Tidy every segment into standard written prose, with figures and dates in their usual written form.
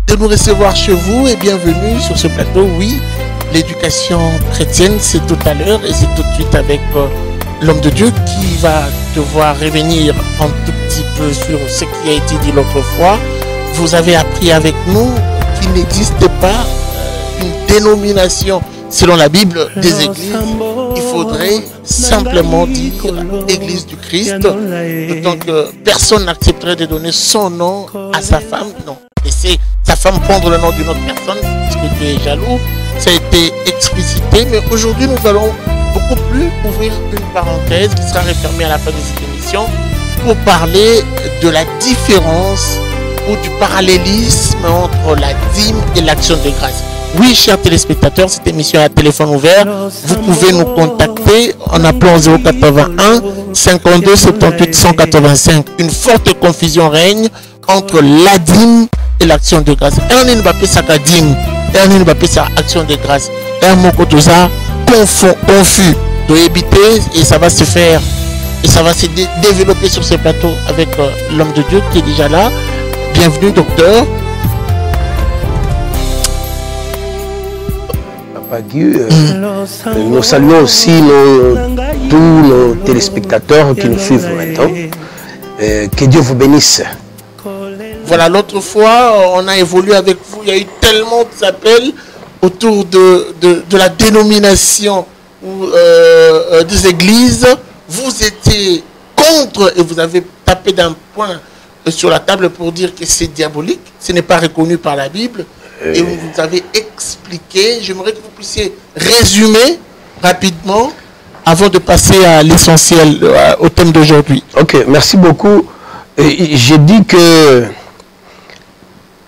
De nous recevoir chez vous et bienvenue sur ce plateau. Oui, l'éducation chrétienne, c'est tout à l'heure et c'est tout de suite avec l'homme de Dieu qui va devoir revenir un tout petit peu sur ce qui a été dit l'autre fois. Vous avez appris avec nous qu'il n'existait pas une dénomination selon la Bible des églises. Il faudrait simplement dire Église du Christ, d'autant que personne n'accepterait de donner son nom à sa femme. Non, laissez sa femme prendre le nom d'une autre personne parce que tu es jaloux. Ça a été explicité, mais aujourd'hui nous allons beaucoup plus ouvrir une parenthèse qui sera refermée à la fin de cette émission pour parler de la différence ou du parallélisme entre la dîme et l'action de grâce. Oui, chers téléspectateurs, cette émission est à téléphone ouvert. Vous pouvez nous contacter en appelant 081 52 78 185. Une forte confusion règne entre la dîme et l'action de grâce. Un ne va pas ça la dîme, un ne va pas ça action de grâce. Un mot que tout ça confus, de éviter et ça va se faire et ça va se développer sur ce plateau avec l'homme de Dieu qui est déjà là. Bienvenue, docteur. Nous saluons aussi tous nos téléspectateurs qui nous suivent maintenant. Que Dieu vous bénisse. Voilà, l'autre fois, on a évolué avec vous. Il y a eu tellement d'appels autour de la dénomination des églises. Vous étiez contre et vous avez tapé d'un point sur la table pour dire que c'est diabolique. Ce n'est pas reconnu par la Bible. Et vous avez expliqué. J'aimerais que vous puissiez résumer rapidement avant de passer à l'essentiel, au thème d'aujourd'hui. Ok, merci beaucoup. J'ai dit que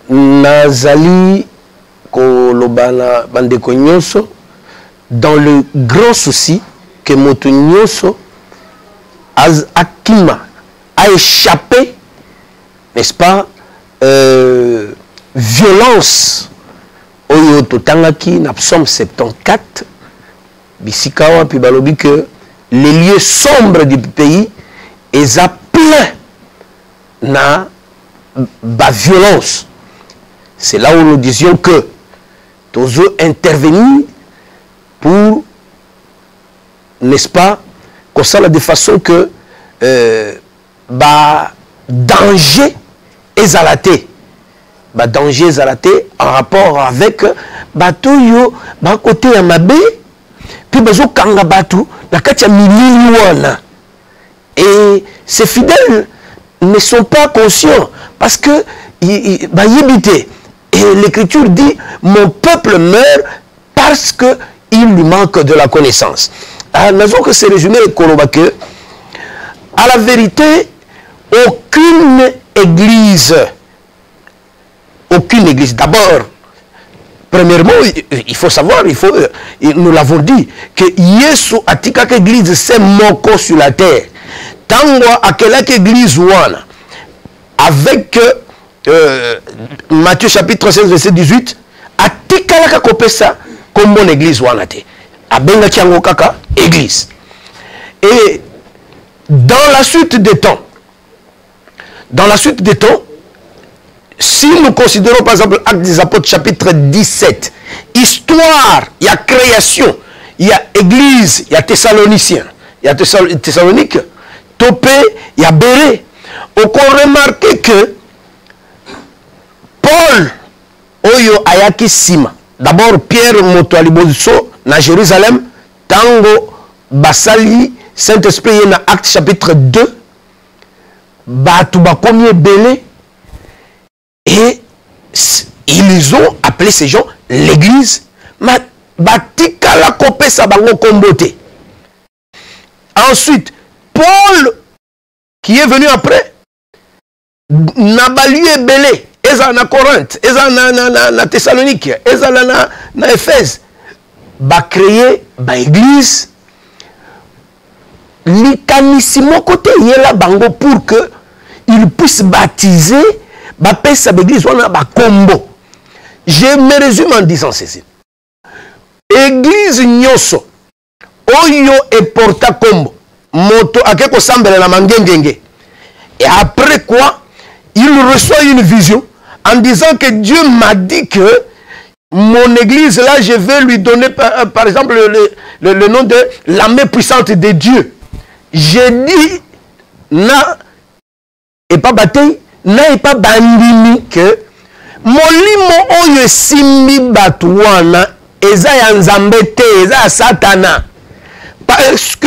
Nazali Kolobana Bandeko Nyonso, dans le grand souci que Moto Nyonso Akima a échappé, n'est-ce pas, violence oyo totangaki na psaume 74 bisikawa puis balobi que les lieux sombres du pays est plein na ba violence. C'est là où nous disions que tous intervenir pour, n'est-ce pas, comme ça de façon que danger est alaté. Danger est alaté en rapport avec Batoyo, côté Amabé, puis Bazo Kanga Batu, la Katia Miliwana. Et ces fidèles ne sont pas conscients parce que yébité. Et l'écriture dit mon peuple meurt parce qu'il lui manque de la connaissance. Alors, nous avons que c'est résumé que à la vérité, aucune église, d'abord, premièrement, il faut savoir, nous l'avons dit, que Yesu atika église c'est moko sur la terre. Tango akela église wana avec Matthieu chapitre 16 verset 18 atika la kopesa comme mon église wana te. Abenga tiango kaka église. Et dans la suite des temps, si nous considérons par exemple Actes des Apôtres chapitre 17, histoire, il y a création, il y a église, il y a Thessaloniciens, il y a Thessalonique, Topé, il y a Béré. On peut remarquer que Paul, Oyo Ayaki Sima, d'abord Pierre Motoaliboso, na Jérusalem, Tango, Basali, Saint-Esprit, na Acte chapitre 2, Batouba Komié Belé, et ils ont appelé ces gens l'église. Batika la kopé sabango kombote. Ensuite, Paul, qui est venu après, na balieu ebele ezala na Corinthe, ezala na Thessalonique, ezala na Éphèse, créer ba église likanisi moko te yela bango pour que ils puissent baptiser bapesa l'église wana ba kombo. Je me résume en disant ceci. Église nyonso oyo e porta kombo moto akeko sambela na mangengenge. Et après quoi, il reçoit une vision en disant que Dieu m'a dit que mon église là, je vais lui donner par exemple le nom de la main puissante de Dieu. J'ai dit na et pas bataille, na et pas bandini que molimo oyo simbi batouana eza ya nzambe te, eza ya satana. Parce que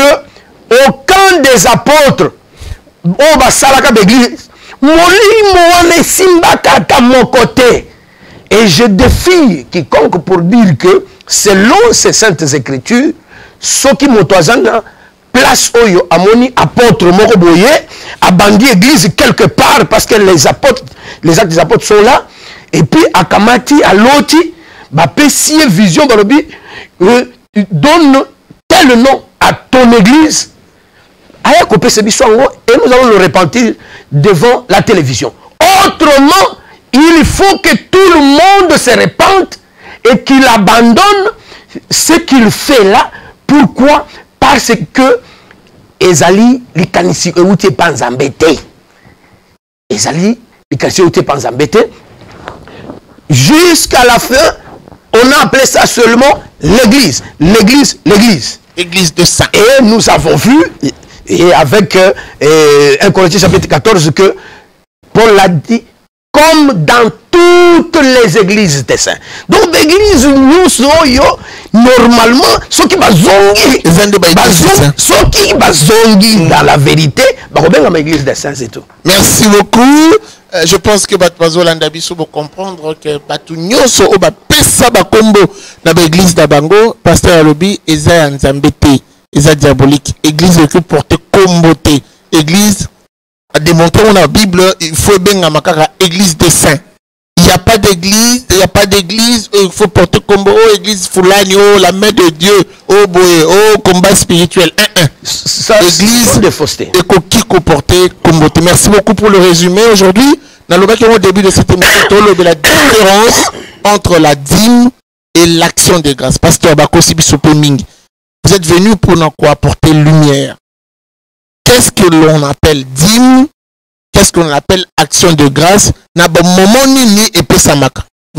aucun des apôtres au basalaka d'église molimo wana esimbaka ata moko te. Et je défie quiconque pour dire que selon ces saintes écritures, ceux qui motoazana place oyo amoni apôtre moko boye abandi église quelque part parce que les actes des apôtres sont là, et puis akamati aloti bapesi vision balobi donne tel nom à ton église aya kopesa biso ngo, et nous allons le repentir devant la télévision. Autrement, il faut que tout le monde se répande et qu'il abandonne ce qu'il fait là. Pourquoi? Parce que ezali likanisi euti panzambete. Ezali likanisi euti panzambete. Jusqu'à la fin, on a appelé ça seulement l'église. L'église, l'église. Église de saints. Et nous avons vu, et avec 1 Corinthiens chapitre 14, que Paul l'a dit, comme dans toutes les églises des saints. Donc, l'église, nous sommes normalement, ceux qui bazongi, ceux qui bazongi dans la vérité, l'église des saints, c'est tout. Merci beaucoup. Je pense que Batmazolanda Bisso va comprendre que Batunyoso Oba Pesa Bakombo dans l'église d'Abango, pasteur Alobi, Eza Nzambete, Eza diabolique, église qui porte comboté, église a démontré dans la Bible, il faut bien à église des saints. Il n'y a pas d'église, il faut porter combo, oh, église Foulani, oh, la main de Dieu, oh, boy, oh, combat spirituel. Ça, église de fausseté. Et qui comporter combo. Merci beaucoup pour le résumé aujourd'hui. Dans le au début de cette émission, de la différence entre la dîme et l'action de grâce. Pasteur Bakosi Bissopeming, vous êtes venu pour nous apporter lumière. Qu'est-ce que l'on appelle dîme? Qu'est-ce qu'on appelle action de grâce? Vous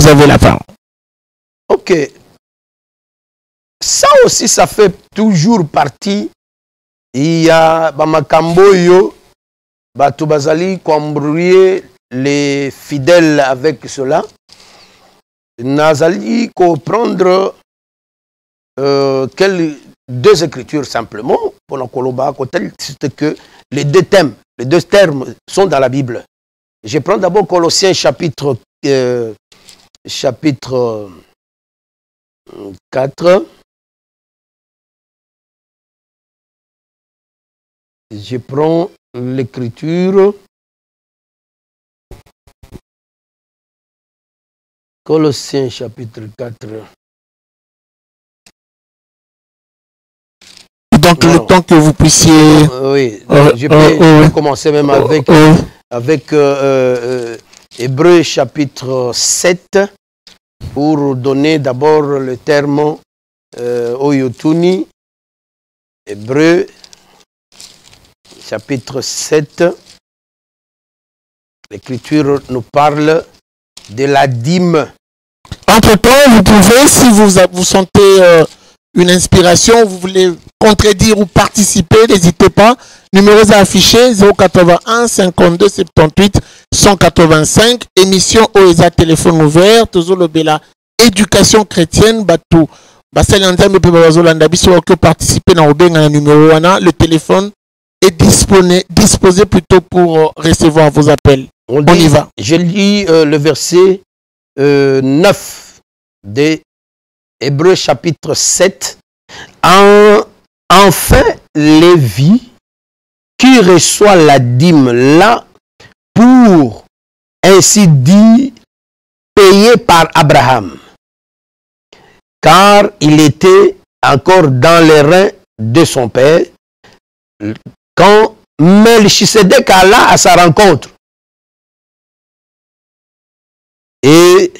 avez la parole. Ok. Ça aussi, ça fait toujours partie. Il y a Bamakamboyo, Batubazali, qui embrouillé les fidèles avec cela. Nazali, comprendre deux écritures simplement pour la Koloba, c'est que les deux termes sont dans la Bible. Je prends d'abord Colossiens chapitre 4. Je prends l'écriture. Colossiens chapitre 4. Donc le temps que vous puissiez... oui, je peux commencer même avec Hébreux chapitre 7 pour donner d'abord le terme Oyotuni. Hébreux chapitre 7. L'écriture nous parle de la dîme. Entre-temps, vous pouvez, si vous sentez une inspiration, vous voulez contredire ou participer, n'hésitez pas. Numéros à afficher 081 52 78 185. Émission OESA téléphone ouvert. Toujours le Bela éducation chrétienne. Batou. Participer dans le numéro 1. Le téléphone est disposé plutôt pour recevoir vos appels. On y va. Je lis le verset 9 de Hébreux chapitre 7. Enfin, Lévi, qui reçoit la dîme là pour ainsi dire payé par Abraham, car il était encore dans les reins de son père quand Melchisedec alla à sa rencontre. Et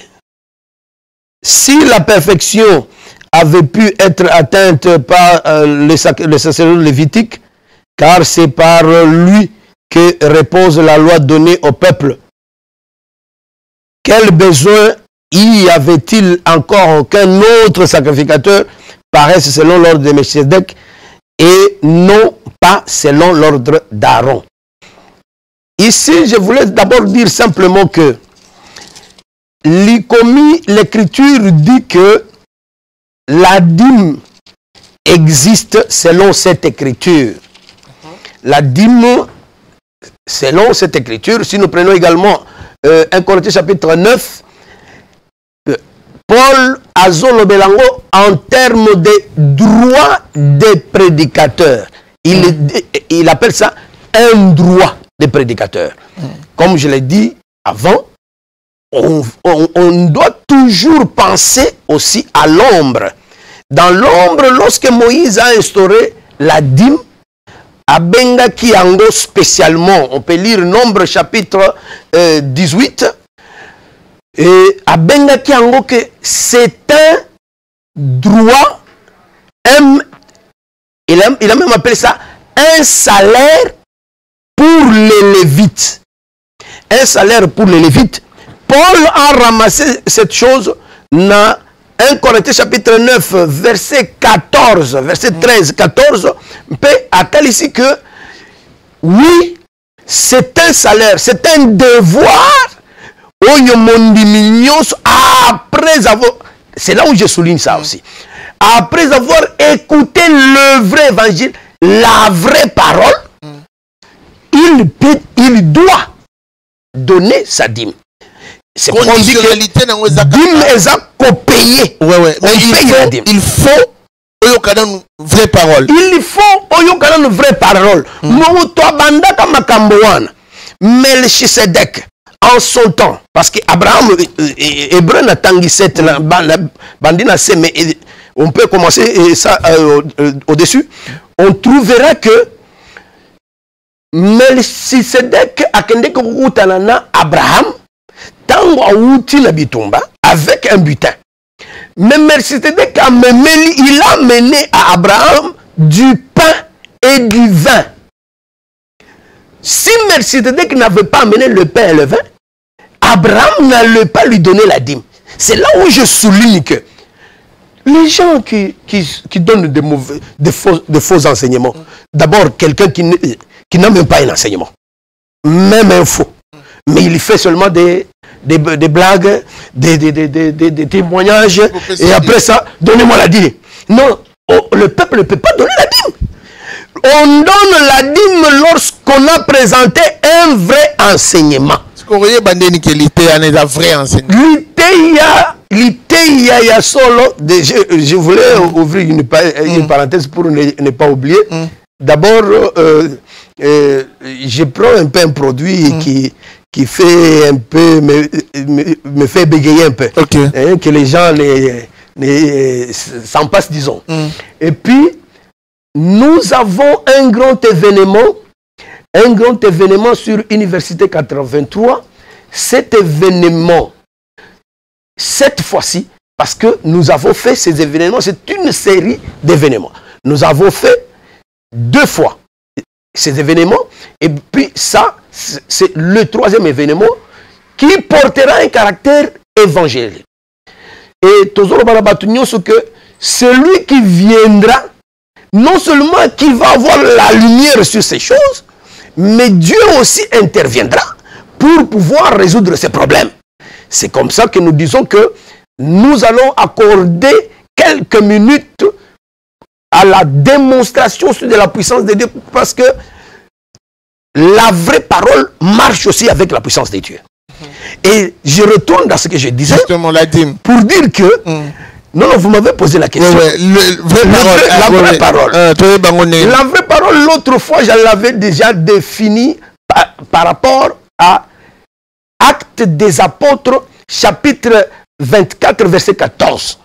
si la perfection avait pu être atteinte par le sacerdoce lévitique, car c'est par lui que repose la loi donnée au peuple, quel besoin y avait-il encore qu'un autre sacrificateur paraisse selon l'ordre de Melchisedec et non pas selon l'ordre d'Aaron? Ici, je voulais d'abord dire simplement que l'écriture dit que la dîme existe selon cette écriture. La dîme, selon cette écriture, si nous prenons également 1 Corinthiens chapitre 9, Paul Azolo Belango en termes de droit des prédicateurs. Il appelle ça un droit des prédicateurs. Comme je l'ai dit avant, on doit toujours penser aussi à l'ombre. Dans l'ombre, lorsque Moïse a instauré la dîme, à Benga Kiango spécialement, on peut lire Nombre chapitre 18, et à Benga Kiango que c'est un droit, il a même appelé ça un salaire pour les Lévites. Un salaire pour les Lévites. Paul a ramassé cette chose dans 1 Corinthiens chapitre 9, verset 14, verset 13, 14, à tel ici que, oui, c'est un salaire, c'est un devoir, après avoir, c'est là où je souligne ça aussi, après avoir écouté le vrai évangile, la vraie parole, il doit donner sa dîme. C'est pour dire que dîme est payé. Ouais. Mais il faut une vraie parole. Il faut une vraie parole. Melchisedec, en son temps, parce que Abraham, Hébreu n'a tangi cette bandina, mais on peut commencer ça au-dessus. On trouvera que Melchisedec a kende kokutanana Abraham avec un butin. Mais Melchisedec il a mené à Abraham du pain et du vin. Si Melchisedec n'avait pas amené le pain et le vin, Abraham n'allait pas lui donner la dîme. C'est là où je souligne que les gens qui donnent des faux enseignements, d'abord quelqu'un qui n'a même pas un enseignement, même un faux, mais il fait seulement des blagues, des témoignages, et après ça, donnez-moi la dîme. Non, le peuple ne peut pas donner la dîme. On donne la dîme lorsqu'on a présenté un vrai enseignement. Ce qu'on voyait, un vrai enseignement. Je voulais ouvrir une parenthèse pour ne pas oublier. D'abord, je prends un peu un produit qui fait un peu, me fait bégayer un peu. Okay. Que les gens s'en passent, disons. Et puis, nous avons un grand événement sur Université 83. Cet événement, cette fois-ci, parce que nous avons fait ces événements, c'est une série d'événements. Nous avons fait 2 fois ces événements, et puis ça, c'est le 3e événement qui portera un caractère évangélique. Et Tozoro Barabatunyo, ce que celui qui viendra, non seulement qu'il va avoir la lumière sur ces choses, mais Dieu aussi interviendra pour pouvoir résoudre ces problèmes. C'est comme ça que nous disons que nous allons accorder quelques minutes à la démonstration de la puissance de Dieu, parce que la vraie parole marche aussi avec la puissance de Dieu. Et je retourne dans ce que je disais. Justement, la dîme. Pour dire que... Non, vous m'avez posé la question. La vraie parole. La vraie parole, l'autre fois, je l'avais déjà définie par rapport à Actes des Apôtres, chapitre 24, verset 14.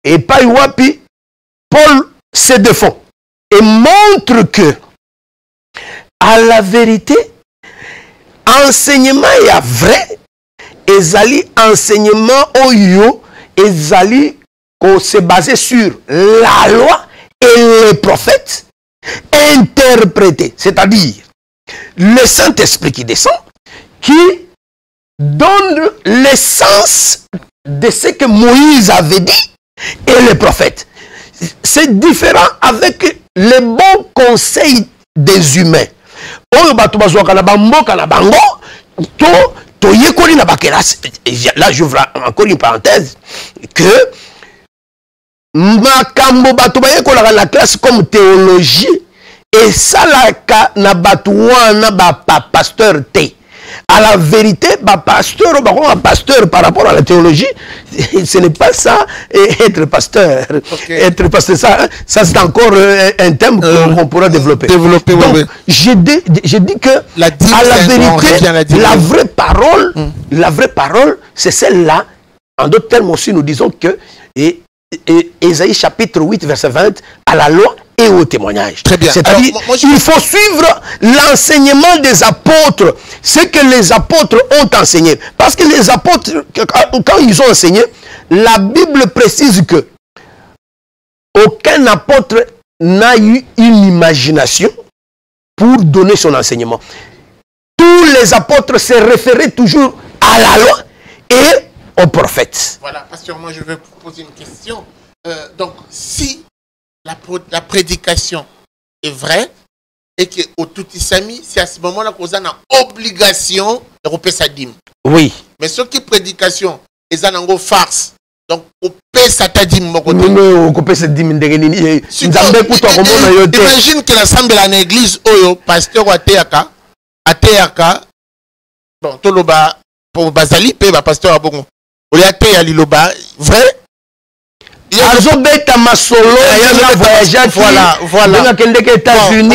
Et pas Iwapi, Paul se défend et montre que, à la vérité, enseignement est vrai, ezali enseignement oyo, ezali qu'on s'est basé sur la loi et les prophètes interprétés, c'est-à-dire le Saint-Esprit qui descend, qui donne l'essence de ce que Moïse avait dit et les prophètes. C'est différent avec les bons conseils des humains. Là, j'ouvre encore une parenthèse, que makambo bato bayekolaka na classe comme théologie et ça la na bato wana ba pasteur te. À la vérité, pasteur par rapport à la théologie, ce n'est pas ça être pasteur. Okay. Être pasteur, ça c'est encore un thème qu'on pourra développer. Donc, oui. Je dis que à la vérité, la vraie parole, c'est celle-là. En d'autres termes aussi, nous disons que Ésaïe chapitre 8, verset 20, à la loi et au témoignage. Très bien. C'est-à-dire, il faut suivre l'enseignement des apôtres, ce que les apôtres ont enseigné. Parce que les apôtres, quand ils ont enseigné, la Bible précise que aucun apôtre n'a eu une imagination pour donner son enseignement. Tous les apôtres se référaient toujours à la loi et aux prophètes. Voilà, pasteur, moi je vais vous poser une question. Donc, si la prédication est vraie et que au tout isami, c'est à ce moment-là qu'on a une obligation de repérer sa dîme. Oui. Mais ce qui prédication est une farce. Donc, on paie sa dîme. On paie sa dîme. Imagine que l'ensemble de l'église, le pasteur Ateyaka, bon, tout le bas, pour Bazali, paie le pasteur Abongo. On y a Ateyaka, liloba, vrai? Azobeta masolo ya voyager voilà kende ke États-Unis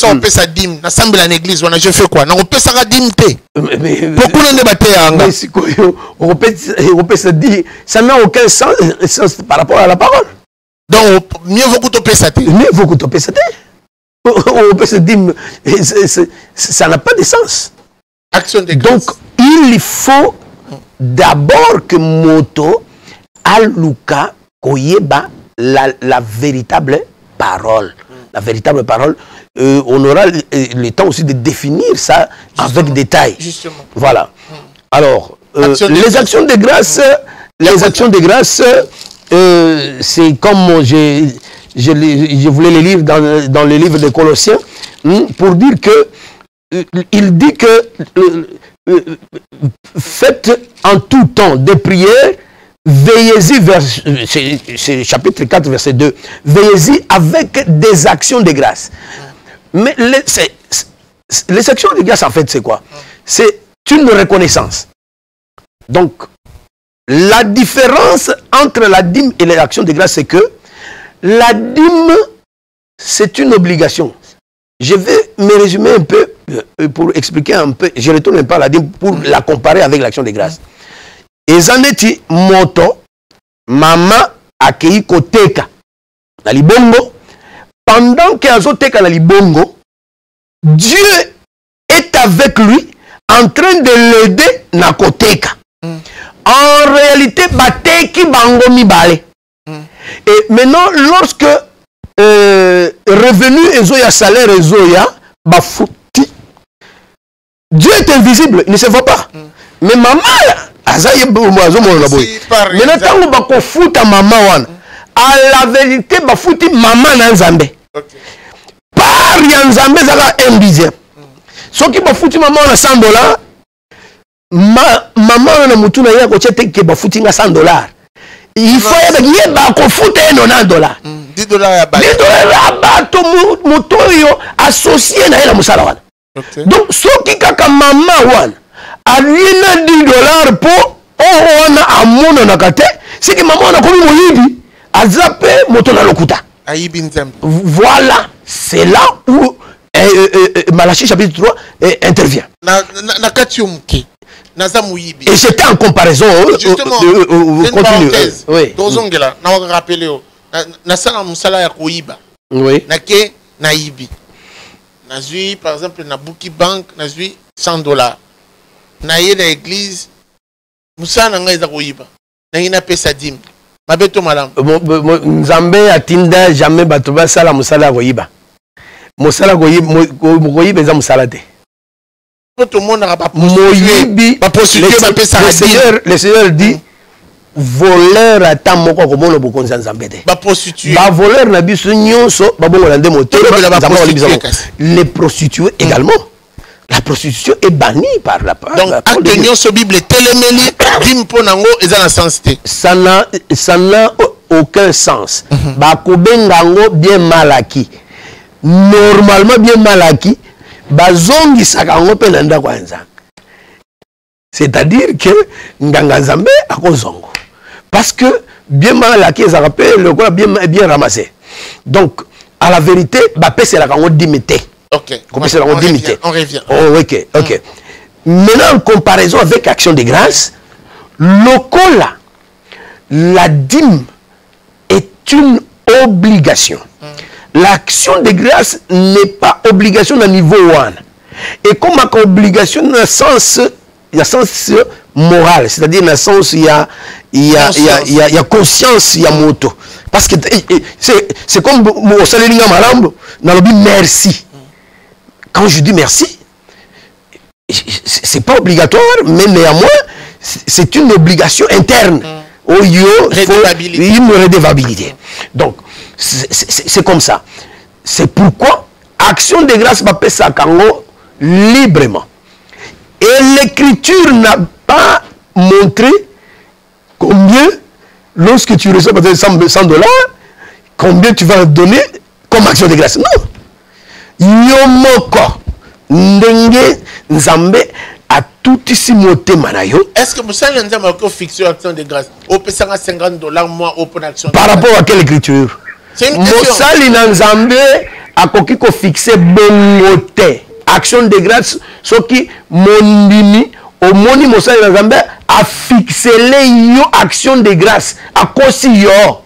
on peut sa dîme ensemble à l'église on a je fais quoi on peut sa dîme té beaucoup de bateya on peut se dire ça n'a aucun sens par rapport à la parole, donc mieux vaut que tu pèses ça on peut se dire ça n'a pas de sens. Action de grâce. Donc il faut d'abord que moto aluka koyeba la véritable parole. La véritable parole, on aura le temps aussi de définir ça avec détail. Justement. Voilà. Alors, les actions de grâce, c'est comme je voulais les lire dans le livre des Colossiens, pour dire que il dit que faites en tout temps des prières. Veillez-y, c'est chapitre 4, verset 2. Veillez-y avec des actions de grâce. Mais les actions de grâce, en fait, c'est quoi? C'est une reconnaissance. Donc, la différence entre la dîme et les actions de grâce, c'est que la dîme, c'est une obligation. Je vais me résumer un peu pour expliquer un peu. Je retourne un peu à la dîme pour la comparer avec l'action de grâce. Ezaneti moto mama akei koteka na libongo pendant que azoteka na libongo, Dieu est avec lui en train de l'aider na koteka. En réalité bateki bango mibale. Et maintenant lorsque revenu ezoya salaire ezoya bafuti, Dieu est invisible, il ne se voit pas. Mais maman maintenant quand on va foutre maman wana à la vérité ba fouti maman na nzambe par ya nzambe zaka 1/10. Ce qui ba fouti maman na $100, maman na mutu na ya ko chete ke ba fouti nga $100. Il faut y ba ko foutre $90. $10 ya bato muto yo associé na ela musala wana. Donc ce qui kaka maman wana alina $10 pour on a amona nakate c'est que maman a commis moyibi azape moto na lokuta. Voilà, c'est là où Malachie chapitre 3 intervient. Et j'étais en comparaison. Justement, continue. Oui. Oui. Nazui, par exemple, na Bouki Bank, nazui $100. Naye na église, Moussa nanga eza koyiba. Nangina pesa dim. Mabeto malam. Nzambe atinda jamais batoba sala musala koyiba. Musala koyiba eza musala te. Tout le monde n'a pas prostitué. Le Seigneur dit voleur ata moko komona bokonza nzambe te. Ba prostitué. Ba voleur na biso nyonso ba bongo na ndemo te. Les prostituées également. La prostitution est bannie par la parole. Donc acte nyonso Bible telemeli dim ponango eza na sens te. Ça n'a aucun sens. Ba kobengango bien malaki. Normalement bien malaki bazongi sakango pe na ndako ya Nzambe. C'est-à-dire que nganga Nzambe akozongo. Parce que bien malaki ça rappelle le quoi bien ramassé. Donc à la vérité ba pese la kango dimité. OK. On revient. Oh, OK. Maintenant en comparaison avec Action de grâce, lokola la dîme est une obligation. L'action de grâce n'est pas obligation au niveau 1. Et comme obligation dans le sens moral, c'est-à-dire dans le sens il y a conscience, il y a moto. Parce que c'est comme au salaire malambo, dans le but merci. Quand je dis merci, c'est pas obligatoire, mais néanmoins c'est une obligation interne. Il faut une redevabilité. Donc c'est comme ça. C'est pourquoi Action de grâce va payer ça librement. Et l'écriture n'a pas montré combien, lorsque tu reçois peut-être $100, combien tu vas donner comme action de grâce. Non. Yomoko ndenge nzambe a tout ici moté manayo. Est-ce que vous savez que fixer action de grâce au pesanga $50 mois open action par rapport à quelle écriture? C'est une question. Mosali na nzambe a koki ko fixer bongote action de grâce soki mondimi au moni mosali na nzambe a fixé les yo action de grâce a kosi yo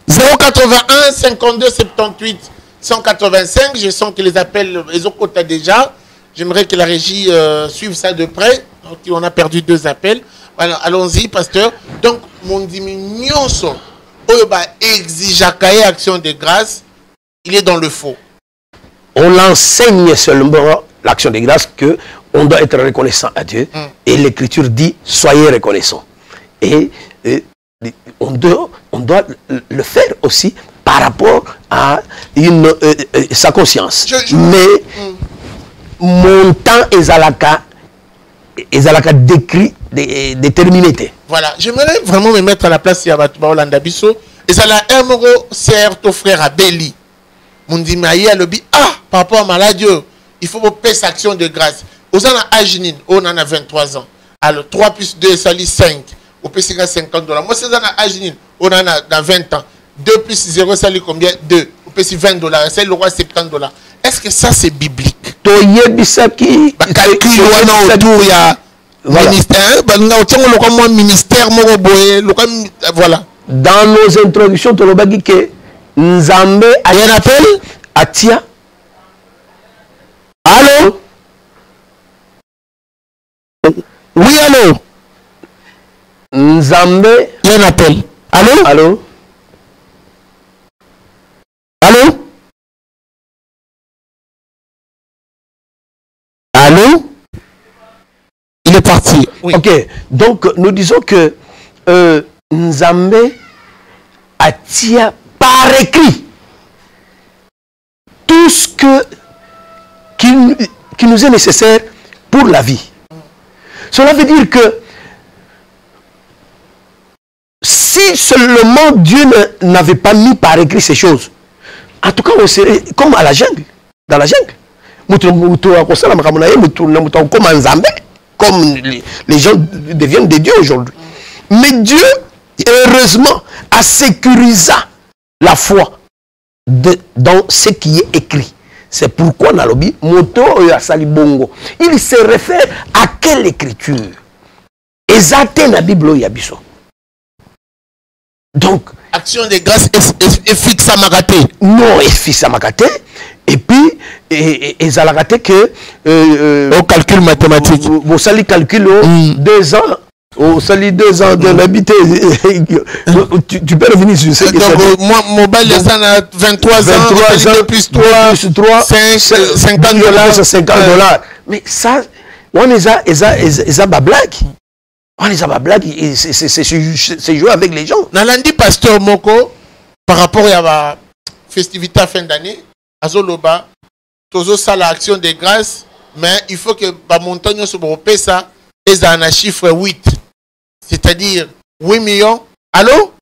081 52 78 185. Je sens que les appels les ont quota déjà. J'aimerais que la régie suive ça de près. Donc, on a perdu 2 appels. Voilà, allons-y, pasteur. Donc, mon diminution, exige action de grâce, il est dans le faux. On l'enseigne seulement l'action de grâce que on doit être reconnaissant à Dieu. Et l'Écriture dit soyez reconnaissants. Et on doit le faire aussi par rapport à sa conscience. Mais mon temps est décrit, déterminé. Voilà, j'aimerais vraiment me mettre à la place de Yabatouba Olanda Bisso. Et ça l'a sert ton frère à Béli. Mon dit, mais par rapport à maladie, il faut payer cette action de grâce. Aux ans à Ajinine, on en a 23 ans. Alors 3 plus 2, ça lit 5. Au PC $50. Moi, c'est dans Ajinine, on en a 20 ans. 2 plus 0, ça lit combien? 2. Au PC $20. C'est le roi $70. Est-ce que ça, c'est biblique? Ministère, voilà. Dans nos introductions, tu as dit que Nzambe a un appel à Tia. Allô? Oui, allô? Nzambe, il y a un appel. Allô? Allô? Allô? Allô? Il est parti. Oui. Ok, donc nous disons que Nzambe attire par écrit tout ce qui nous est nécessaire pour la vie. Cela veut dire que si seulement Dieu n'avait pas mis par écrit ces choses, en tout cas on serait comme à la jungle, dans la jungle. Comme les gens deviennent des dieux aujourd'hui. Mais Dieu, heureusement, a sécurisé la foi dans ce qui est écrit. C'est pourquoi on a lobby moto ya salibongo. Il se réfère à quelle écriture? Exacte na Bible ya biso. Donc, action de grâce est fixe à Magaté. Non, est fixe à Magaté. Et puis, ils ont raté que au calcul mathématique. Vous salez calcul 2 ans. Au salut 2 ans de l'habité. Tu peux revenir sur ce que c'est. Moi, mobile, ça a 23 ans. Plus 3, 50 $. 50 $. Mais ça, on est à blague. On est à blague. C'est jouer avec les gens. Nalandi pasteur Moko, par rapport à la festivité à fin d'année, à Zoloba, Tozo ça l'action de grâce, mais il faut que la montagne se repère ça, et ça a un chiffre 8. C'est-à-dire 8 millions. Allô?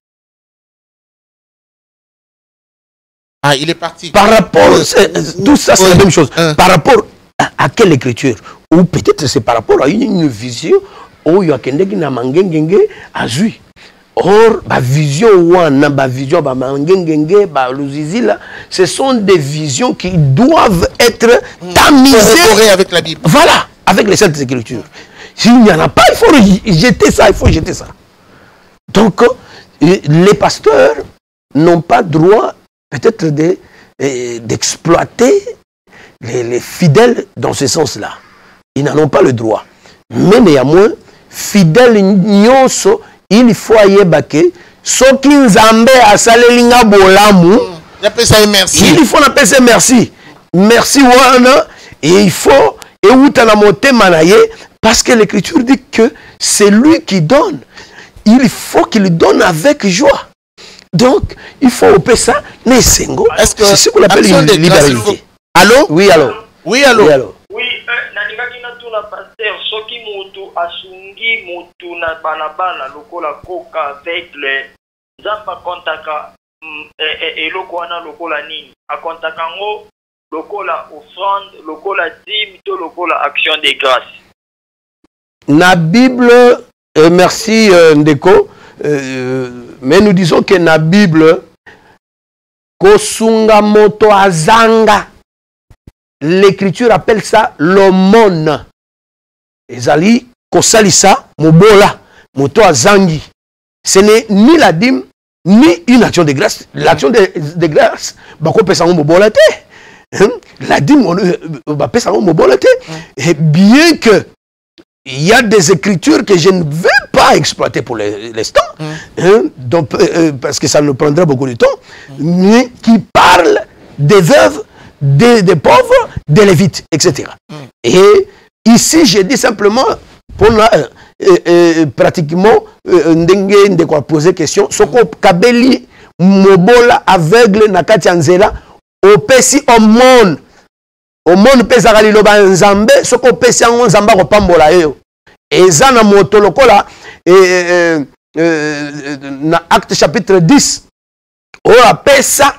Ah, il est parti. Par rapport, tout ça c'est la même chose. Par rapport à quelle écriture? Ou peut-être c'est par rapport à une vision où il y a quelqu'un qui n'a pas à jouer. Or, la vision wana, la vision ce sont des visions qui doivent être tamisées avec la Bible. Voilà, avec les Saintes Écritures. S'il n'y en a pas, il faut jeter ça, il faut jeter ça. Donc, les pasteurs n'ont pas droit peut-être d'exploiter les fidèles dans ce sens-là. Ils n'en ont pas le droit. Mais néanmoins, fidèles nyonso, il faut que ceux qui nzambe asalelinga bolamu, il faut appeler ça merci. Merci wana, et il faut parce que l'écriture dit que c'est lui qui donne. Il faut qu'il donne avec joie. Donc, il faut opérer ça. Est-ce que c'est ce qu'on appelle une libéralité? Allô? Oui, allô? Oui, allô? Oui, allô? Oui, nalingaki na tuna pasteur soki mutu asungi mutu na balabala lokola koka avec le nzamba kontaka eloko wana lokola nini akontaka ngo lokola offrande lokola dîme to lokola action de grâce. Na Bible, merci Ndeko, mais nous disons que na Bible kosunga moto azanga. L'écriture appelle ça l'aumône. Ezali kosalisa mobola moto azangi. Ce n'est ni la dîme ni une action de grâce. L'action de grâce, bako pesa mobola te. La dîme ba pesa mobola te. Et bien que il y a des écritures que je ne veux pas exploiter pour l'instant, donc parce que ça nous prendrait beaucoup de temps, mais qui parlent des veuves, des pauvres, des lévites, etc. Et ici, je dis simplement, pour pratiquement, de quoi poser question, ce qu'on kabeli mobola aveugle nakati anzela, au pesi au monde pesa liloba nzambe, ce qu'on pesi en nzamba ko pambola yo. Et ça na moto lokola na Acte chapitre 10, o apesa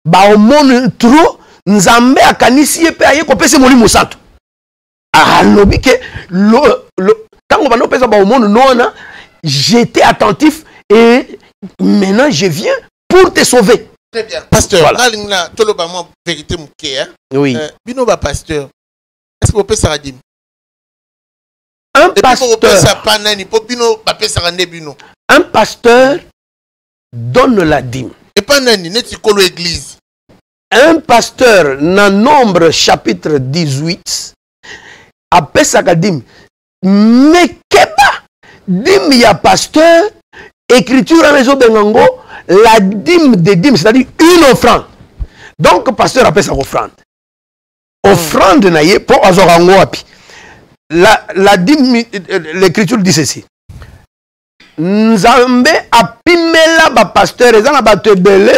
ba au monde trop nzambe akanisi pe aye ko pesi molimo santo. Alobi ke tango bano pesa ba au monde non, j'étais attentif et maintenant je viens pour te sauver. Très bien. Pasteur, voilà. Là, tout le monde vérité mouké, hein? Oui. Bino ba pasteur. Est-ce que vous pouvez ça dire? Un pasteur donne la dîme. Et pas nani, n'est-ce que l'église. Un pasteur, dans Nombre chapitre 18, appelle ça la dîme. Mais keba, dîme ya pasteur, écriture à maison bengango, la dîme des dîmes, c'est-à-dire une offrande. Donc, pasteur appelle ça offrande. Offrande naye pour azorango api. La dîme, l'écriture dit ceci. Nzambe apimela ba pasteur ezana ba tebele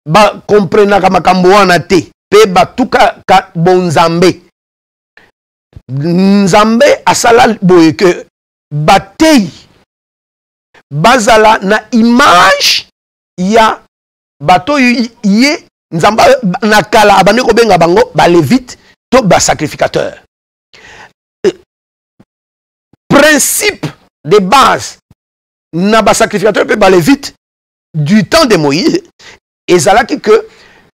ba comprena ka makambo wana te pe ba tuka ka bonzambe. Nzambe asala boye que batei bazala na image ya bato ye nzamba na kala abane ko benga bango ba lévite to ba sacrificateur. Principe de base na ba sacrificateur pe ba lévite du temps de Moïse et zalaki que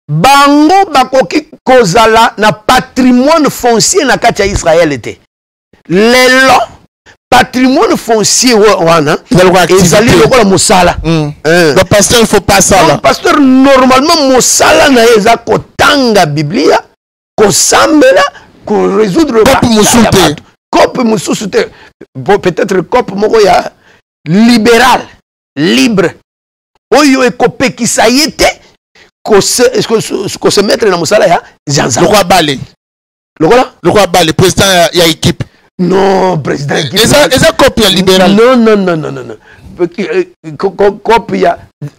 bango bakoki kozala na patrimoine foncier na kati ya Israël était. Lelo patrimoine foncier wana ezali lokola mosala. Le pasteur il faut pas ça là. Pasteur normalement mosala na eza kotanga Biblia, kosambela, ko résoudre cop mususu te. Peut-être cop moko ya libéral, libre. Oyo ekopekisa yete ko se mettre na mosala ya Janza. Le roi Balé. Le roi Balé, président ya équipe. Non, président équipe. Eza copie libéral. Non. Copie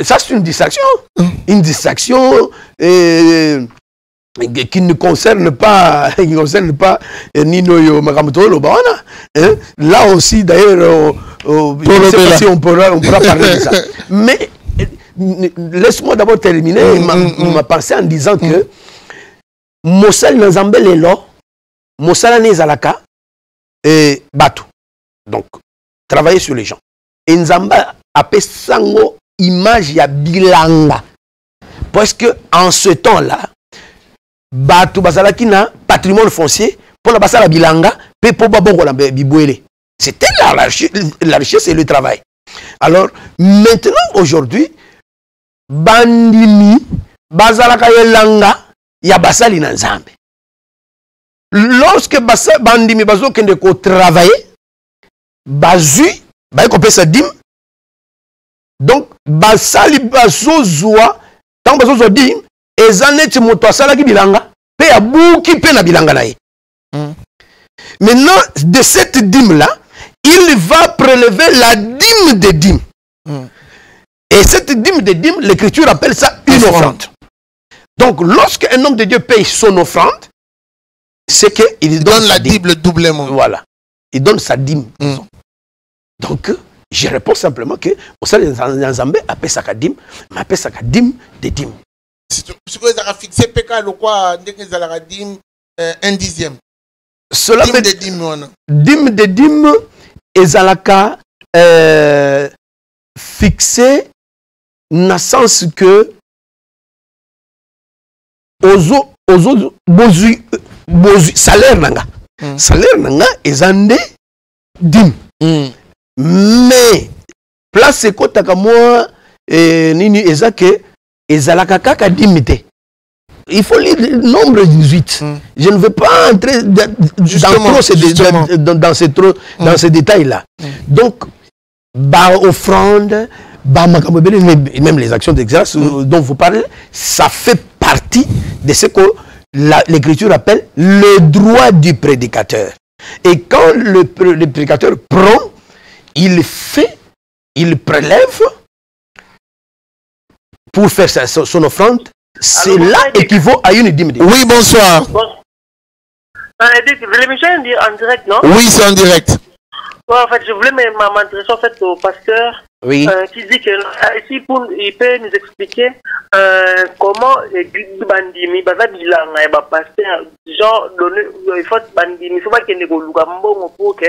ça c'est une distraction. Une distraction qui ne concerne pas Nino Yo Makamutolo Bawana. Là aussi d'ailleurs je ne sais pas si on pourra parler de ça. Mais laisse-moi d'abord terminer ma pensée en disant que Mosal Nzambe Lelo, Mosala Nezalaka et Batu. Donc, travailler sur les gens. Et Nzamba appelle Sango image ya bilanga. Parce que en ce temps-là, Batu Basalaki na patrimoine foncier pour la Basala bilanga, pe pour Babongo la Bibouele. C'était la richesse et le travail. Alors, maintenant, aujourd'hui, Bandimi, Bazalaka Yelanga, ya Basali na Nzambe. Lorsque Bandimi Bazo kende ko travailler, Bazui, Baiko pesa dim, donc Basali Bazo Zoua, tant Bazo Zoua dim, Ezanet Moto Salaki Bilanga, pe ya Bouki pe na Bilanga na ye. Maintenant, de cette dîme-là, il va prélever la dîme des dîmes. Et cette dîme des dîmes, l'écriture appelle ça une offrande. Donc, lorsqu'un homme de Dieu paye son offrande, c'est qu'il donne la dîme doublement. Voilà. Il donne sa dîme. Donc, je réponds simplement que Nzambe appelle ça dîme, mais appelle ça dîme des dîmes. Ce que vous avez fixé, PK, le quoi, dès que vous avez dîme, 1/10. Cela dîme des dîmes. Dîme des dîmes, ezalaka fixé dans le sens que ozo bozu salaire nanga ezande dîme. Mais place kotaka moi nini ezake ezalaka kaka dîme te. Il faut lire le nombre 18. Je ne veux pas entrer dans ces détails-là. Donc, offrande, même les actions d'exercice dont vous parlez, ça fait partie de ce que l'écriture appelle le droit du prédicateur. Et quand le prédicateur prend, il prélève pour faire son offrande. Cela équivaut à une dîme. Oui, bonsoir. L'émission est en direct, non? Oui, c'est en direct. Ouais, en fait, je voulais m'intéresser en fait, au pasteur qui dit que il peut nous expliquer comment l'église Bandimi, pasteur, genre, il faut Bandimi, il faut pas qu'il y ait pour que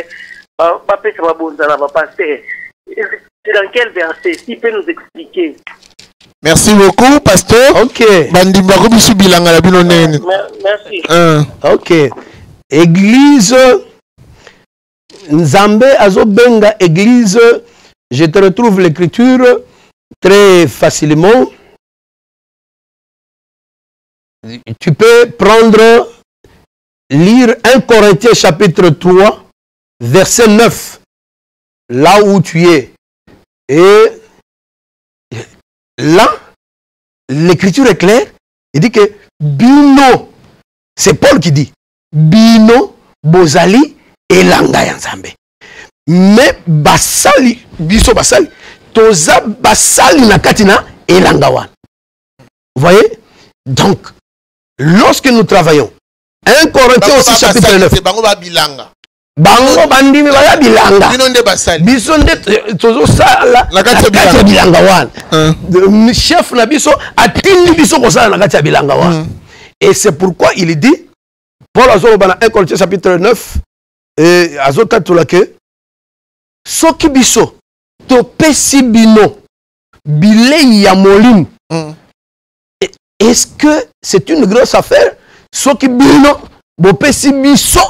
papa soit bon dans pasteur. C'est dans quel verset? S'il peut nous expliquer. Merci beaucoup, pasteur. Ok. Merci. Ok. Église Nzambe Azobenga, église, je te retrouve l'écriture très facilement. Tu peux prendre, lire 1 Corinthiens chapitre 3, verset 9, là où tu es. Et là, l'écriture est claire. Il dit que Bino, c'est Paul qui dit, Bino, Bozali, et Langa Yanzambe. Mais Basali, Biso Basali, Toza Basali Nakatina et Langawan. Vous voyez? Donc, lorsque nous travaillons, 1 Corinthiens aussi chapitre 9. Bango bandimi baya bilanga. Biso nde tozo sala na kati ya bilanga wana. Chef na biso atindi biso ko sala na kati ya bilanga wana. Et c'est pourquoi il dit Paul azoloba na 1 Corinthiens chapitre 9 et azotatola ke soki biso to pesi bino bilei ya molimo est-ce que c'est une grosse affaire? Ce qui bino, bopesi biso,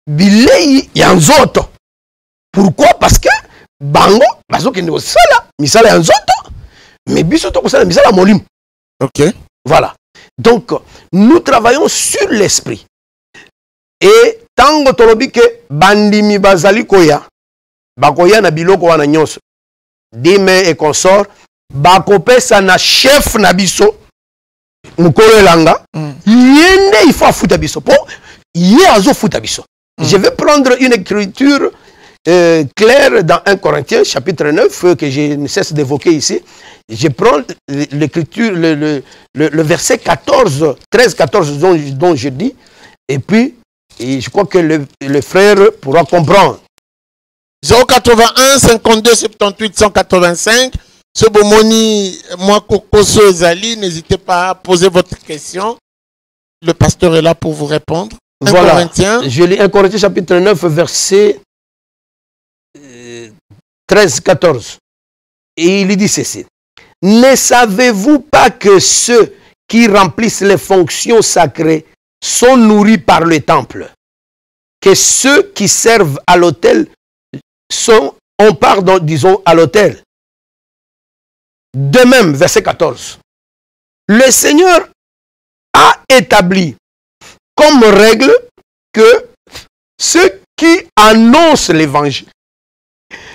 bilei yanzoto. Pourquoi? Parce que bango, bazo kende osala, misala yanzoto, mais biso to kosala misala molim. Ok. Voilà. Donc, nous travaillons sur l'esprit. Et tango tolobi ke bandimi bazali koya, bakoya na biloko wana nyonso, dime et consort, bakopesa na chef na biso, mukolo elanga, yende il faut afuta biso. Po, yé azo futa biso. Je vais prendre une écriture claire dans 1 Corinthiens, chapitre 9, que je ne cesse d'évoquer ici. Je prends l'écriture, le verset 14, 13-14 dont je dis, et puis, et je crois que le frère pourra comprendre. 081 52 78 185. Ce Bomoni, moi, Kokoso Ezali, n'hésitez pas à poser votre question. Le pasteur est là pour vous répondre. Voilà. Corinthiens. Je lis 1 Corinthiens chapitre 9, verset 13-14. Et il dit ceci. Ne savez-vous pas que ceux qui remplissent les fonctions sacrées sont nourris par le temple? Que ceux qui servent à l'autel on part, disons, à l'autel. De même, verset 14. Le Seigneur a établi comme règle que ceux qui annoncent l'évangile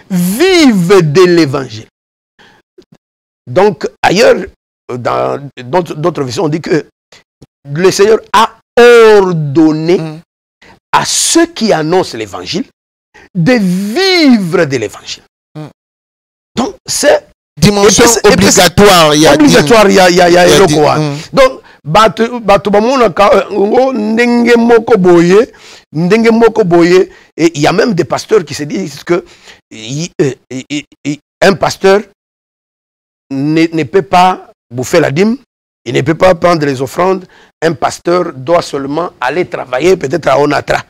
vivent de l'évangile. Donc, ailleurs, dans d'autres versions, on dit que le Seigneur a ordonné à ceux qui annoncent l'évangile de vivre de l'évangile. Donc, c'est dimension obligatoire. Il y a donc, et il y a même des pasteurs qui se disent que un pasteur ne peut pas bouffer la dîme, il ne peut pas prendre les offrandes. Un pasteur doit seulement aller travailler peut-être à Onatra.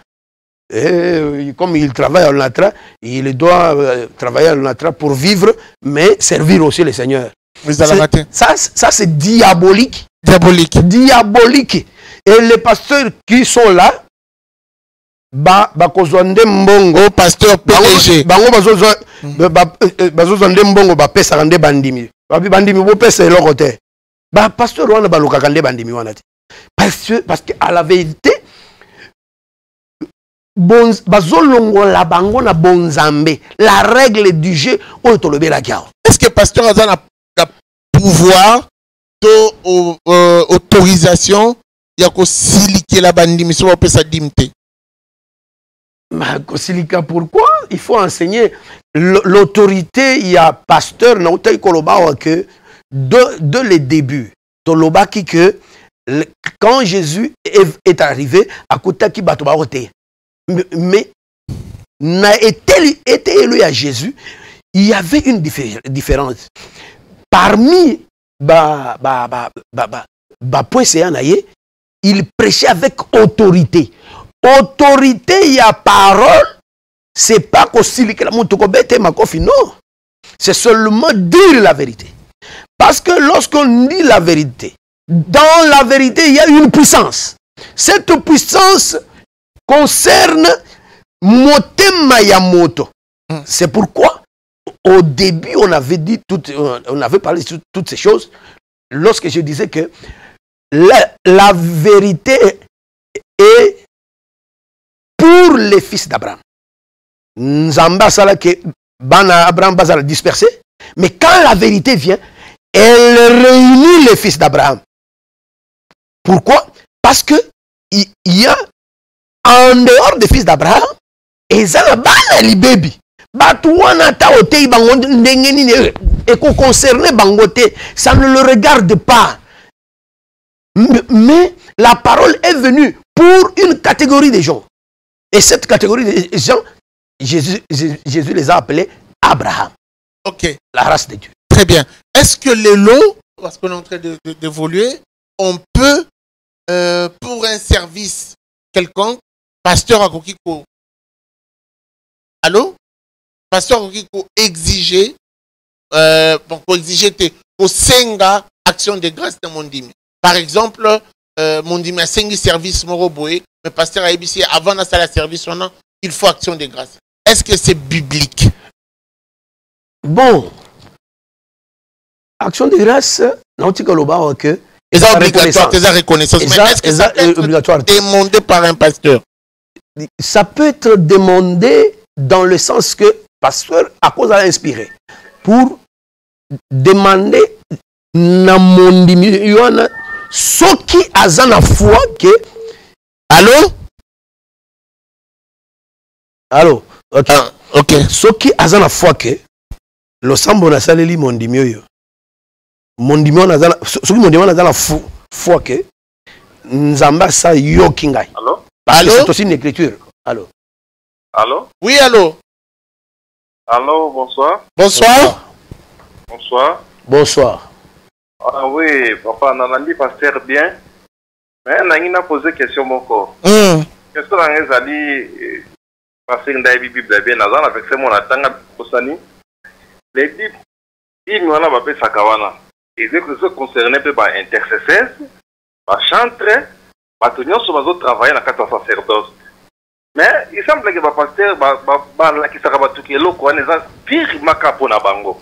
Et comme il travaille à Onatra, il doit travailler à Onatra pour vivre, mais servir aussi le Seigneur. Ça c'est diabolique. Diabolique. Et les pasteurs qui sont là, bakozwande mbongo pasteur PDG bango bazozwande mbongo bapesaka nde bandimi bandimi bopesa eloko te pasteur wana balukaka nde bandimi wana te parce que à la vérité bazolongola bango na bonzambe la règle du jeu oyo tolobelaki awa. Est-ce que pasteur a na pouvoir to autorisation ya kosiliki la bandimi so bapesa dimte? Pourquoi? Il faut enseigner l'autorité. Il y a pasteur que de le début, que quand Jésus est arrivé, à Kotaki Batobarote, mais n'a été élu à Jésus, il y avait une différence. Parmi il prêchait avec autorité. Autorité, il y a parole, c'est pas qu'aussi que la montokobete makofi, non. C'est seulement dire la vérité. Parce que lorsqu'on dit la vérité, dans la vérité, il y a une puissance. Cette puissance concerne Motema Yamoto. C'est pourquoi, au début, on avait parlé de toutes ces choses, lorsque je disais que la vérité est pour les fils d'Abraham. Nzamba sala que Bana Abraham bazala dispersé, mais quand la vérité vient, elle réunit les fils d'Abraham. Pourquoi? Parce que il y a en dehors des fils d'Abraham, et ça bana li baby. Batouana ta otei bango ndengeni et qu'on concerne bangote, ça ne le regarde pas. Mais la parole est venue pour une catégorie de gens. Et cette catégorie de gens, Jésus les a appelés Abraham. Ok. La race de Dieu. Très bien. Est-ce que les lots, parce qu'on est en train d'évoluer, on peut, pour un service quelconque, pasteur Akokiko, allô? Pasteur Akokiko exiger, pour exiger, pour senga action de grâce de mon dîme. Par exemple, mon dit, mais 5 services Moroboé, mais pasteur ABC, avant d'installer le service, il faut action de grâce. Est-ce que c'est biblique? Bon. Action de grâce, non, tu as que. C'est obligatoire, c'est reconnaissance. Mais est-ce que ça peut être demandé par un pasteur? Ça peut être demandé dans le sens que pasteur, à cause de l'inspiré, pour demander na mondimi ce qui a la foi que. Allô? Allô? Ok. Ah, ok. Ce qui a la foi que le sambo na saleli mondimi yo. Mondimi na zala, ce qui mondimi na zala foi que nzamba sa yo kingai. Allô? Parce que c'est aussi une écriture. Allô? Allô? Oui, allô? Allô, bonsoir. Bonsoir. Bonsoir. Bonsoir. Ah oui, papa, Nanandi pasteur bien. Mais Nangina posé question mon corps. Question dans les alliés, parce que dans Bible bien, Nazan avec ce mon attanga posani. Les dix mois va faire sakawana. Et c'est que ce concerné peut par intercesseurs, par chantre, par tenir sur les autres travailler dans le cadre de sacerdoce. Mais il semble que le pasteur qui s'arrête tout qui est là, quoi, n'est pas pire macabre pour Nabango.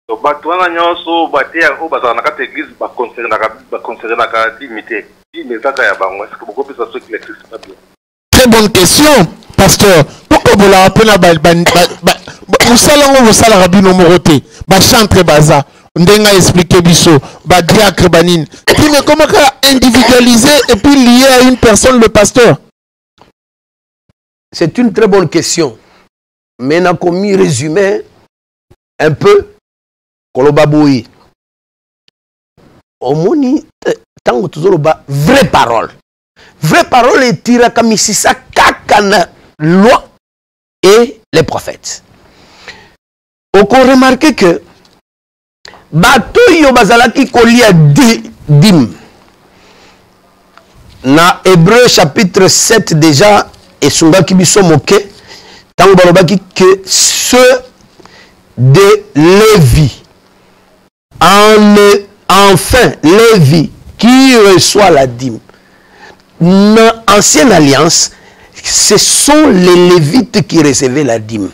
Donc, batouana nyonso batea au bazar na kata église ba concerner na ka limité. Mais ça ya bango, est-ce que beaucoup plus ça qui l'existe pas bien? Très bonne question, pasteur. Pourquoi vous la rappelez vous salons vous salons rabino moroté, ba chantre baza, ndenga expliquer biso, ba diacre banine. Mais comment individualiser et puis lier à une personne le pasteur? C'est une très bonne question. Mais on a commis résumé un peu Kolobaboui. Omoni tango toujours ba vraie parole. Vraie parole est tirée comme ici ça kakana loi et les prophètes. On remarque que bato yo bazalaki kolia dim. Na Hébreu chapitre 7 déjà et Sungaki biso moke tango balobaki que ceux de Lévi enfin Lévi qui reçoit la dîme. Dans l'ancienne alliance, ce sont les Lévites qui recevaient la dîme.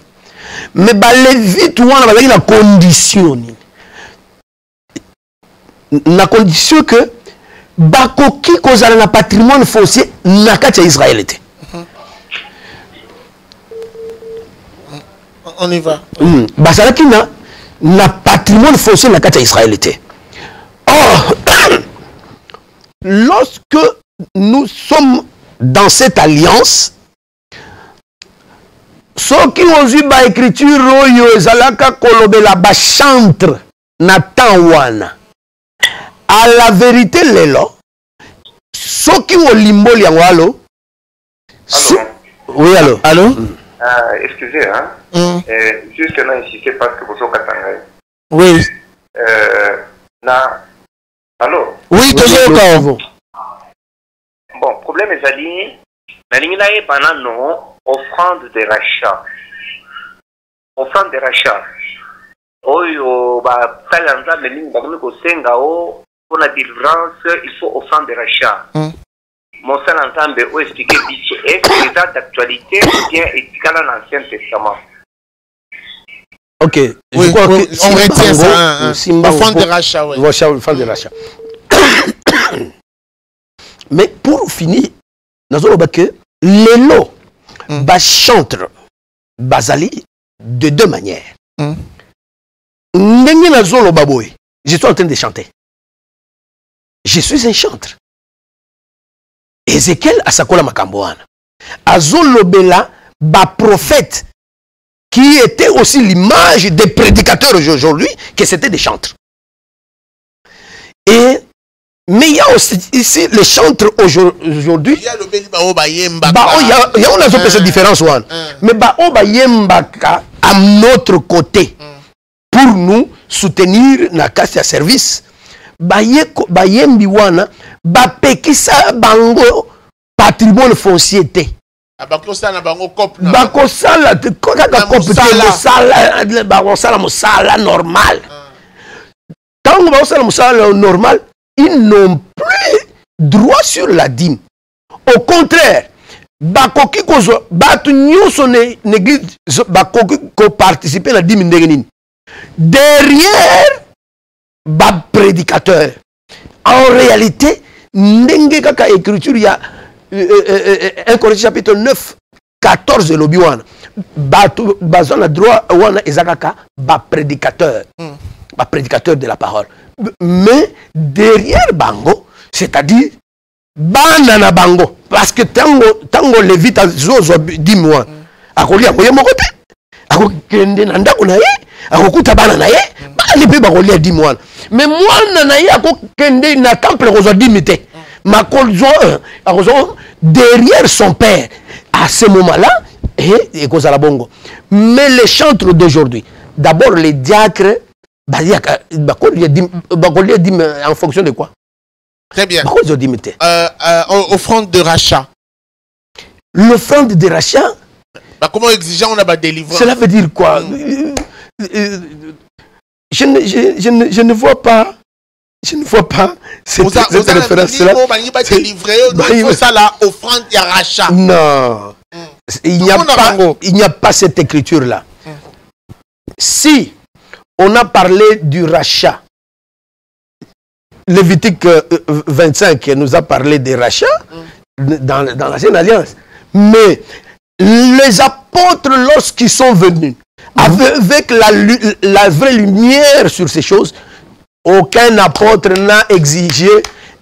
Mais les Lévites, on a la condition. La condition que Bakoki kozala na patrimoine foncier na kati ya Israël. On y va. Basalaki na patrimoine foncier na kati ya Israël. Or, lorsque nous sommes dans cette alliance, ceux qui ont eu ba écriture oyo ezalaka kolobela ba chantre na tanwana. À la vérité lelo, ceux qui ont limboli yango oui, allô. Allô? Excusez, hein. Juste là, insistez parce que vous êtes Katanga. Oui. Allô? Oui, toujours. Bon, problème est ali. La ligne là est pendant non offrande de rachat. Offrande de rachat. Oyo ba talanda mais ligne ba ko senga o pour la délivrance, il faut offrande de rachat. Mon seul ensemble où expliquer est-ce que c'est d'actualité ou bien est-ce dans l'Ancien Testament? Ok, oui, je crois oui, que on retient ça. Offrande de rachat, oui. Offrande de rachat. Mais pour finir, nous avons que les lots chantent Bazali de deux manières. Je suis en train de chanter. Je suis un chanteur. Ézéchiel Asakola Makamboana. Azolobela, ba prophète, qui était aussi l'image des prédicateurs aujourd'hui, que c'était des chantres. Mais il y a aussi ici les chantres aujourd'hui. Il y a le il y a une différence. Mais à notre côté, pour nous soutenir dans le service, bayembi wana bapekisa bango patrimoine foncier te bakosala bango cop na bakosala te kaka cop te bakosala mosala normal tango bakosala mosala normal ils n'ont plus droit sur la dîme. Au contraire, bakoki kozo batu nyonso n'église bakoki ko participer à la dîme ndenge nini. Derrière ba prédicateur. En réalité, ndenge kaka écriture il y a 1 Corinthiens chapitre 9 14 lobi wana. Batu bazana droit wana ezakaka ba prédicateur. Ba prédicateur de la parole. Mais derrière bango, c'est-à-dire bana na bango parce que tango levite zozo dis-moi akoli akoye mokote akokende na ndako na ye akokuta bana na ye bali pe bakolia dis-moi mais mwana na ye akokende na temple kozo dimite makolzo akozo derrière son père à ce moment-là et cause la bongo. Mais les chantres d'aujourd'hui, d'abord les diacres en fonction de quoi? Très bien. Offrande de rachat. L'offrande de rachat. Comment exigeant on a pas délivré? Cela veut dire quoi? Je ne vois pas. Je ne vois pas cette référence-là. Il faut ça là, offrande et rachat. Non. Il n'y a pas cette écriture-là. Si on a parlé du rachat, Lévitique 25 nous a parlé des rachats dans l'Ancienne Alliance. Mais les apôtres, lorsqu'ils sont venus, avec la vraie lumière sur ces choses, aucun apôtre n'a exigé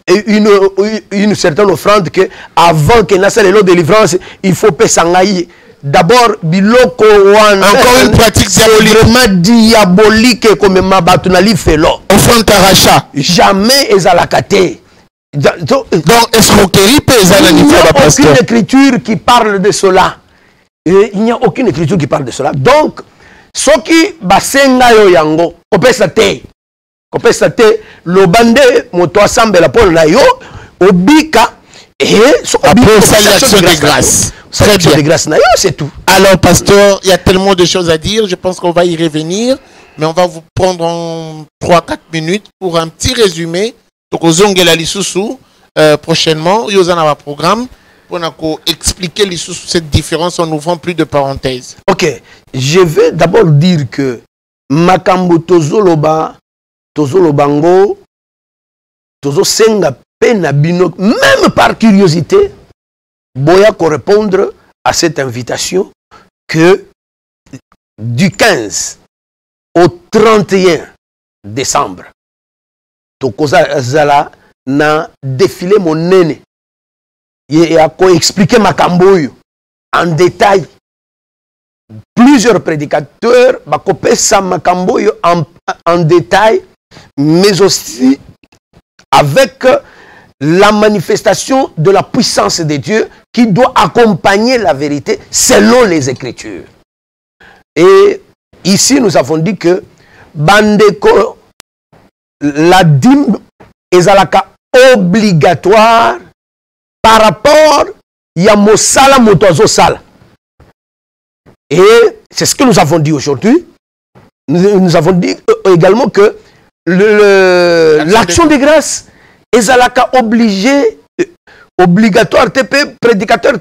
une certaine offrande que avant que n'a le lot de délivrance, il faut payer. D'abord, biloko wana. Encore une pratique diabolique. Vraiment diabolique comme mabatunali felo. Offrande rachat. Jamais ezalakate. Donc, escroquerie pèse à la niveau de la pasteur. Il n'y a aucune écriture qui parle de cela. Et il n'y a aucune écriture qui parle de cela. Donc, ce qui basenga yo yango, kopesa te, le bande moto assemble la pole na yo, obika, et après ça, l'action de grâce. Très bien. De grâce, c'est tout. Alors, pasteur, il y a tellement de choses à dire. Je pense qu'on va y revenir. Mais on va vous prendre en 3-4 minutes pour un petit résumé. Donc, aux Ongela Lissousou, prochainement, il y a un programme pour expliquer cette différence en ouvrant plus de parenthèses. Ok. Je vais d'abord dire que Makambo Tozoloba, Tozolobango, Tozo Senga Penabino, même par curiosité, Boya correspondre à cette invitation que du 15 au 31 décembre, Tokoza Zala na défilé mon nene. Il a expliqué Makamboyo en détail. Plusieurs prédicateurs bakopé sa Makamboyo en détail, mais aussi avec la manifestation de la puissance de Dieu qui doit accompagner la vérité selon les Écritures. Et ici, nous avons dit que Bandeko, la dîme est obligatoire par rapport à Mosala Motozo Sala. Et c'est ce que nous avons dit aujourd'hui. Nous avons dit également que l'action de grâce est obligée, obligatoire, prédicateur,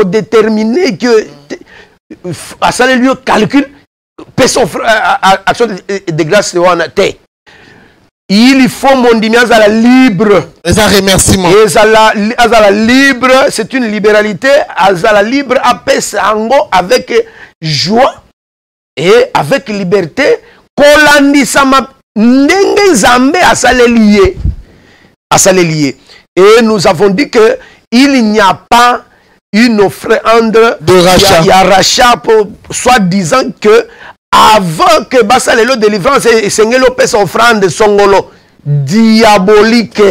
déterminer que à ça le lieu calcul, personne action de grâce il faut mon diminution à la libre. Un remerciement. À la libre, c'est une libéralité. À la libre, avec joie et avec liberté. Kolandi sama ndenge zambe à ça les lier. À ça les lier. Et nous avons dit que il n'y a pas une offrande de rachat. Il y a rachat pour soit disant que avant que Bassa le délivrance et Sengelo pèse offrande songolo diabolique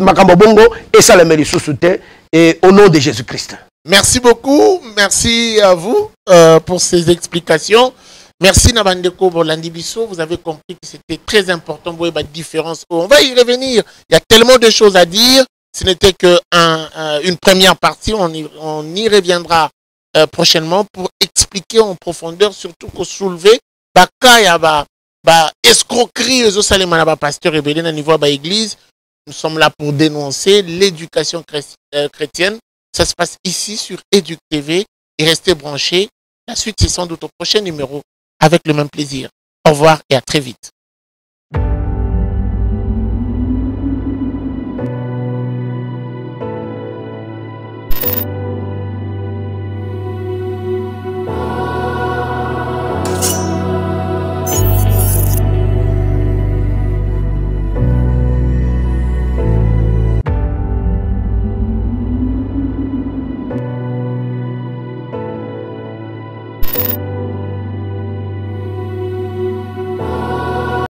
Makambo Bongo et ça le mérite sous-souté et au nom de Jésus-Christ. Merci beaucoup, merci à vous pour ces explications. Merci Nabandeko Bolandibiso, vous avez compris que c'était très important pour la différence. On va y revenir, il y a tellement de choses à dire, ce n'était que une première partie, on y reviendra prochainement pour expliquer en profondeur, surtout qu'on soulever Bakayaba bah, escroquerie aux Salemana, bah, pasteur rebelle à niveau de l'église. Nous sommes là pour dénoncer l'éducation chrétienne. Ça se passe ici sur Éduc TV et restez branchés. La suite, c'est sans doute au prochain numéro avec le même plaisir. Au revoir et à très vite.